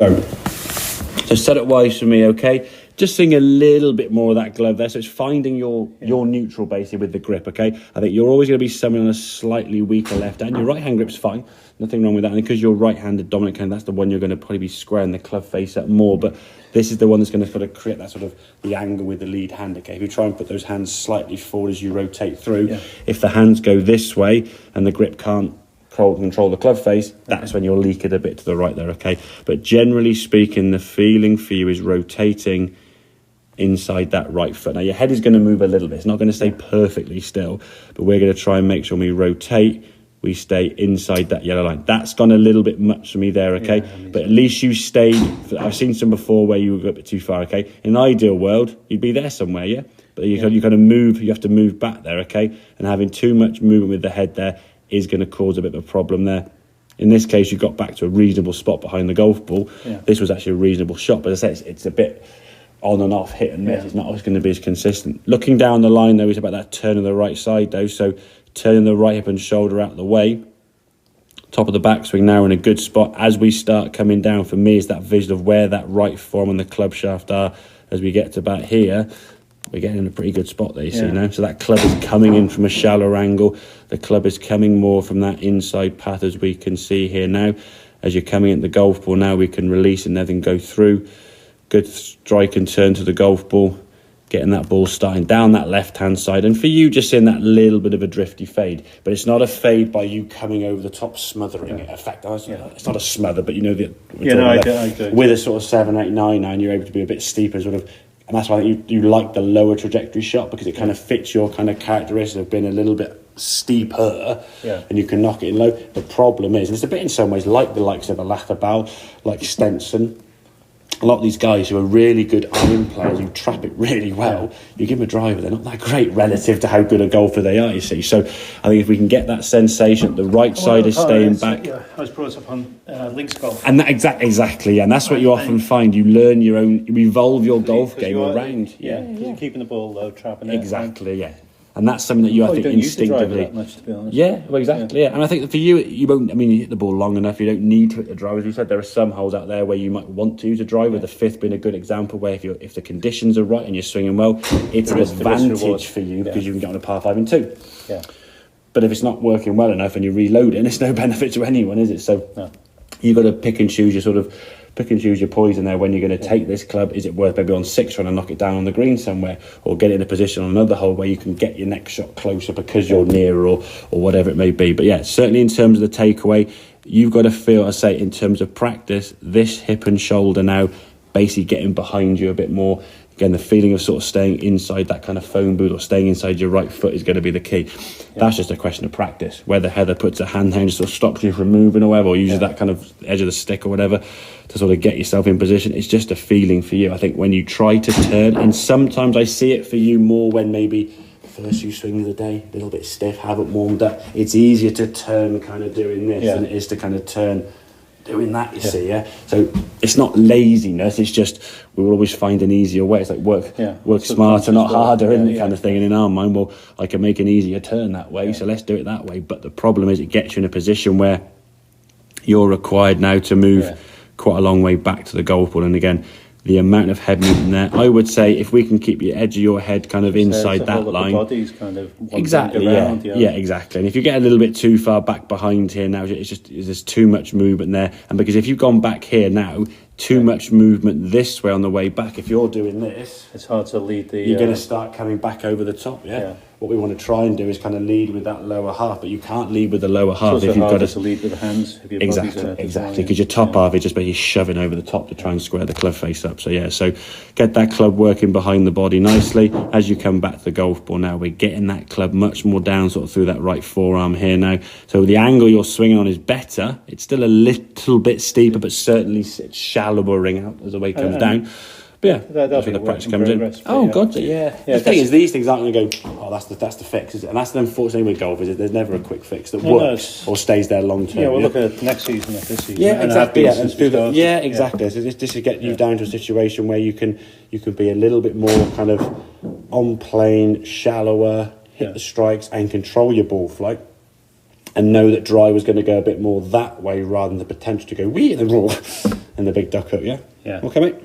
So setup wise for me, okay, just seeing a little bit more of that glove there. So it's finding your neutral basically with the grip, okay? I think you're always going to be somewhere on a slightly weaker left hand. Your right hand grip's fine, nothing wrong with that. And because you're right-handed dominant hand, that's the one you're going to probably be squaring the club face up more. But this is the one that's going to sort of create that sort of the angle with the lead hand, okay? If you try and put those hands slightly forward as you rotate through, if the hands go this way and the grip can't control the club face, that's when you'll leak it a bit to the right there, okay? But generally speaking, the feeling for you is rotating inside that right foot. Now your head is going to move a little bit, it's not going to stay perfectly still, but we're going to try and make sure when we rotate, we stay inside that yellow line. That's gone a little bit much for me there, okay? But at least you stayed. I've seen some before where you go a bit too far, okay? In an ideal world, you'd be there somewhere, yeah? But you kind of move, you have to move back there, okay? And having too much movement with the head there is going to cause a bit of a problem there. In this case, you got back to a reasonable spot behind the golf ball. This was actually a reasonable shot, but as I say, it's a bit on and off, hit and miss. It's not always going to be as consistent. Looking down the line, though, is about that turn of the right side, though. So turning the right hip and shoulder out of the way. Top of the backswing now in a good spot. As we start coming down, for me, is that vision of where that right form and the club shaft are. As we get to about here, we're getting in a pretty good spot there, you see now. So that club is coming in from a shallower angle. The club is coming more from that inside path, as we can see here now. As you're coming at the golf ball now, we can release and then go through. Good strike and turn to the golf ball. Getting that ball starting down that left-hand side. And for you, just seeing that little bit of a drifty fade. But it's not a fade by you coming over the top, smothering it. In fact, it's not a smother, but you know that. I do. With a sort of 7, 8, 9, and you're able to be a bit steeper, sort of. And that's why I think you like the lower trajectory shot, because it kind of fits your kind of characteristics of being a little bit steeper, and you can knock it in low. The problem is, and it's a bit in some ways like the likes of a Lachabal, like Stenson, a lot of these guys who are really good iron players who trap it really well, you give them a driver, they're not that great relative to how good a golfer they are, you see. So I think if we can get that sensation, the right side is staying back. I was brought up on links golf. And that exactly, and that's what you often find. You learn your own, you evolve your golf game around. You're keeping the ball low, trapping it. Exactly, And that's something that you, I think, instinctively. That much, to be honest. Yeah, well, exactly. Yeah. And I think that for you, you won't. I mean, you hit the ball long enough. You don't need to hit the driver. As you said, there are some holes out there where you might want to use a driver. The fifth being a good example, where if the conditions are right and you're swinging well, it's an advantage for you because you can get on a par 5 and 2. Yeah. But if it's not working well enough and you're reloading, it's no benefit to anyone, is it? So you've got to pick and choose your poison there when you're going to take this club. Is it worth maybe on 6 trying to knock it down on the green somewhere, or get it in a position on another hole where you can get your next shot closer because you're nearer, or whatever it may be. But yeah, certainly in terms of the takeaway, you've got to feel, I say, in terms of practice, this hip and shoulder now basically getting behind you a bit more. Again, the feeling of sort of staying inside that kind of phone booth or staying inside your right foot is going to be the key. That's just a question of practice. Whether Heather puts her hand down and sort of stops you from moving or whatever, or uses that kind of edge of the stick or whatever to sort of get yourself in position. It's just a feeling for you. I think when you try to turn, and sometimes I see it for you more when maybe first you swing of the day, a little bit stiff, haven't warmed up. It's easier to turn kind of doing this than it is to kind of turn doing that, you see, So it's not laziness, it's just we will always find an easier way. It's like work smarter, not harder, isn't it, kind of thing. And in our mind, well, I can make an easier turn that way, so let's do it that way. But the problem is it gets you in a position where you're required now to move quite a long way back to the golf ball. And again, the amount of head movement there, I would say if we can keep your edge of your head kind of inside that line, the body's kind of exactly around, exactly. And if you get a little bit too far back behind here now, it's just there's too much movement there. And because if you've gone back here now, too much movement this way on the way back, if you're doing this, it's hard to lead the you're going to start coming back over the top. What we want to try and do is kind of lead with that lower half, but you can't lead with the lower half if you've got to lead with the hands. If your exactly, because your top half is just basically shoving over the top to try and square the club face up. So so get that club working behind the body nicely. As you come back to the golf ball now, we're getting that club much more down sort of through that right forearm here now. So the angle you're swinging on is better. It's still a little bit steeper, but certainly it's shallowering out as the way it comes down. But that's where the practice comes in. God, the thing is, these things aren't going to go, oh, that's the fix, is it? And that's the unfortunate thing with golf, is that there's never a quick fix that works or stays there long term. We'll look at next season, at this season. Exactly. Exactly. So this is get you down to a situation where you can be a little bit more kind of on plane, shallower, hit the strikes and control your ball flight. And know that drive was going to go a bit more that way rather than the potential to go wee in the raw And the big duck hook, yeah? Yeah. Okay, mate.